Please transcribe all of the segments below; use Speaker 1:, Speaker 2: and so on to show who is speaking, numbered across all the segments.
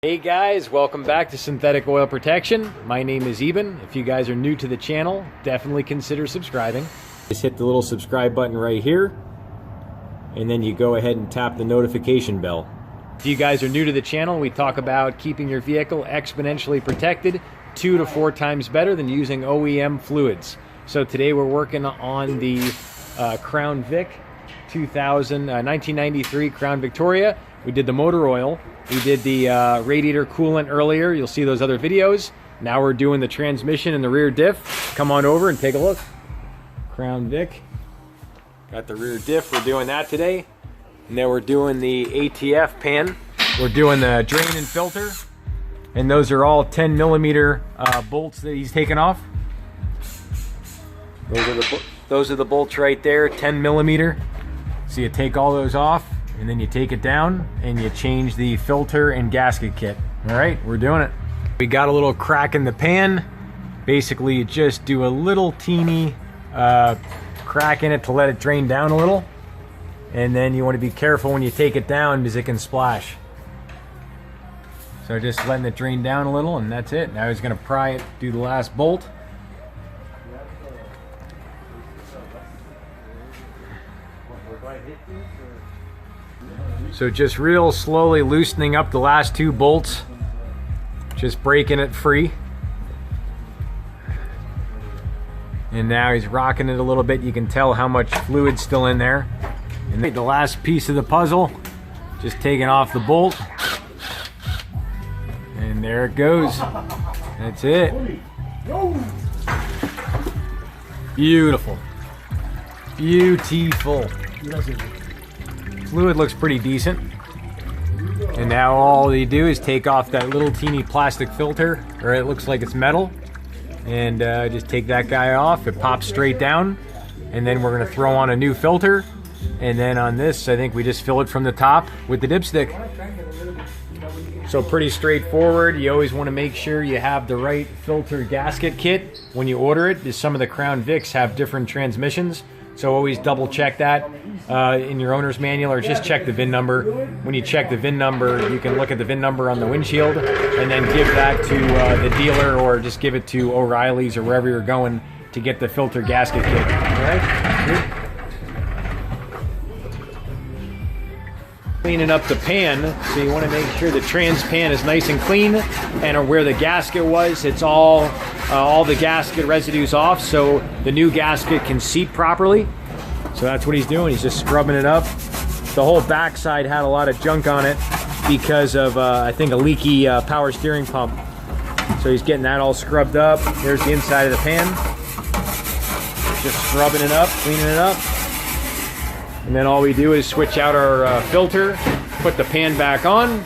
Speaker 1: Hey guys, welcome back to Synthetic Oil Protection. My name is Eben. If you guys are new to the channel, definitely consider subscribing. Just hit the little subscribe button right here, and then you go ahead and tap the notification bell. If you guys are new to the channel, we talk about keeping your vehicle exponentially protected 2 to 4 times better than using OEM fluids. So today we're working on the Crown Vic 1993 Crown Victoria. We did the motor oil. We did the radiator coolant earlier. You'll see those other videos. Now we're doing the transmission and the rear diff. Come on over and take a look. Crown Vic. Got the rear diff. We're doing that today. And then we're doing the ATF pan. We're doing the drain and filter. And those are all 10 millimeter bolts that he's taken off. Those are the bolts right there, 10 millimeter. So you take all those off, and then you take it down and you change the filter and gasket kit. All right, we're doing it. We got a little crack in the pan. Basically, you just do a little teeny crack in it to let it drain down a little. And then you want to be careful when you take it down because it can splash. So just letting it drain down a little, and that's it. Now he's gonna pry it, do the last bolt. So just real slowly loosening up the last 2 bolts, just breaking it free. And now he's rocking it a little bit. You can tell how much fluid's still in there. And the last piece of the puzzle, just taking off the bolt. And there it goes. That's it. Beautiful. Beautiful. Fluid looks pretty decent. And now all you do is take off that little teeny plastic filter, or it looks like it's metal, and just take that guy off. It pops straight down, and then we're gonna throw on a new filter. And then on this, I think we just fill it from the top with the dipstick. So pretty straightforward. You always want to make sure you have the right filter gasket kit when you order it, because some of the Crown Vics have different transmissions. So always double check that in your owner's manual, or just check the VIN number. When you check the VIN number, you can look at the VIN number on the windshield and then give that to the dealer, or just give it to O'Reilly's or wherever you're going to get the filter gasket kit. All right? Good. Cleaning up the pan, so you want to make sure the trans pan is nice and clean, and where the gasket was, it's all the gasket residues off, so the new gasket can seat properly. So that's what he's doing. He's just scrubbing it up. The whole backside had a lot of junk on it because of I think a leaky power steering pump. So he's getting that all scrubbed up. There's the inside of the pan. Just scrubbing it up, cleaning it up. And then all we do is switch out our filter, put the pan back on,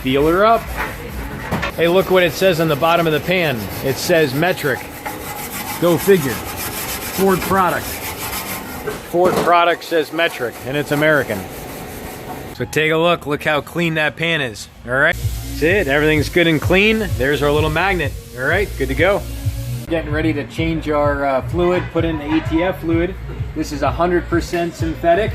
Speaker 1: feel her up. Hey, look what it says on the bottom of the pan. It says metric. Go figure. Ford product. Ford product says metric, and it's American. So take a look. Look how clean that pan is. All right. That's it. Everything's good and clean. There's our little magnet. All right. Good to go. Getting ready to change our fluid, put in the ATF fluid. This is 100% synthetic,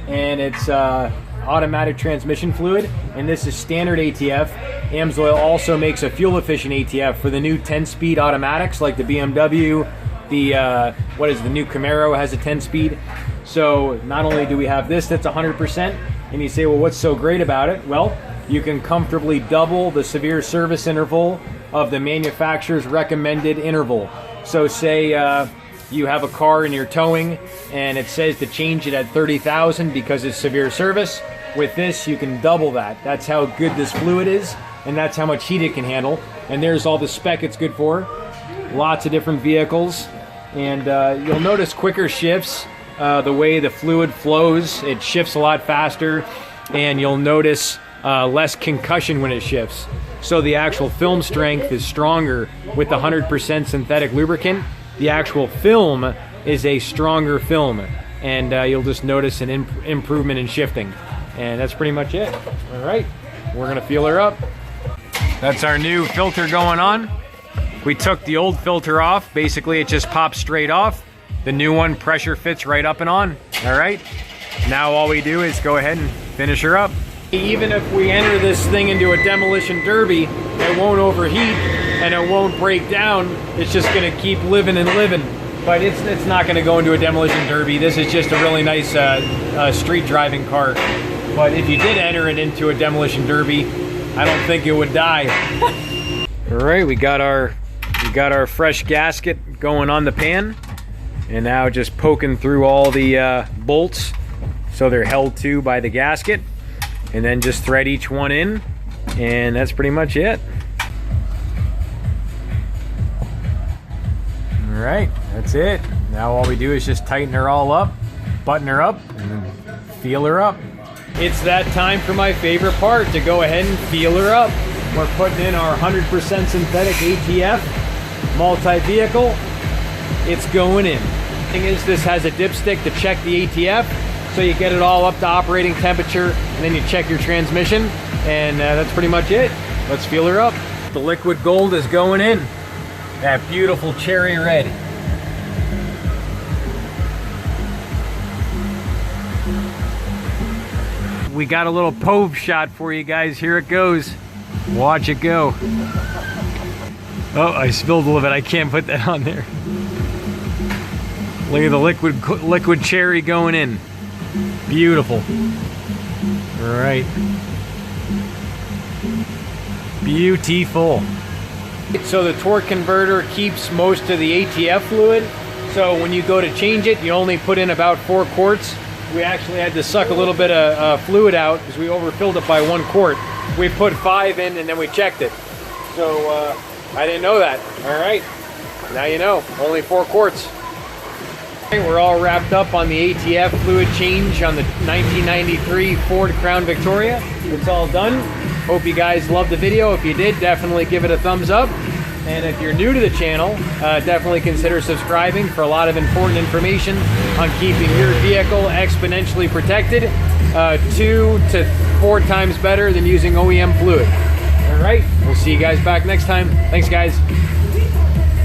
Speaker 1: and it's automatic transmission fluid, and this is standard ATF. AMSOIL also makes a fuel-efficient ATF for the new 10-speed automatics, like the BMW, the new Camaro has a 10-speed. So not only do we have this that's 100%, and you say, well, what's so great about it? Well, you can comfortably double the severe service interval of the manufacturer's recommended interval. So say you have a car and you're towing, and it says to change it at 30,000 because it's severe service. With this, you can double that. That's how good this fluid is, and that's how much heat it can handle. And there's all the spec it's good for. Lots of different vehicles. And you'll notice quicker shifts. The way the fluid flows, it shifts a lot faster, and you'll notice less concussion when it shifts. So the actual film strength is stronger with the 100% synthetic lubricant. The actual film is a stronger film, and you'll just notice an improvement in shifting. And that's pretty much it. All right, we're gonna feel her up. That's our new filter going on. We took the old filter off. Basically, it just pops straight off. The new one pressure fits right up and on. All right, now all we do is go ahead and finish her up. Even if we enter this thing into a demolition derby, it won't overheat and it won't break down. It's just going to keep living and living. But it's not going to go into a demolition derby. This is just a really nice street driving car. But if you did enter it into a demolition derby, I don't think it would die. All right, we got our fresh gasket going on the pan, and now just poking through all the bolts so they're held to by the gasket, and then just thread each one in, and that's pretty much it. All right, that's it. Now all we do is just tighten her all up, button her up, and then feel her up. It's that time for my favorite part, to go ahead and feel her up. We're putting in our 100% synthetic ATF multi-vehicle. It's going in. The thing is, this has a dipstick to check the ATF, so you get it all up to operating temperature, and then you check your transmission, and that's pretty much it. Let's feel her up. The liquid gold is going in. That beautiful cherry red. We got a little Pove shot for you guys. Here it goes. Watch it go. Oh, I spilled a little bit. I can't put that on there. Look at the liquid cherry going in. Beautiful. All right. Beautiful. So the torque converter keeps most of the ATF fluid. So when you go to change it, you only put in about 4 quarts. We actually had to suck a little bit of fluid out because we overfilled it by 1 quart. We put 5 in and then we checked it. So I didn't know that. All right, now you know, only 4 quarts. We're all wrapped up on the ATF fluid change on the 1993 Ford Crown Victoria. It's all done. Hope you guys loved the video. If you did, definitely give it a thumbs up. And if you're new to the channel, definitely consider subscribing for a lot of important information on keeping your vehicle exponentially protected, 2 to 4 times better than using OEM fluid. All right, we'll see you guys back next time. Thanks, guys.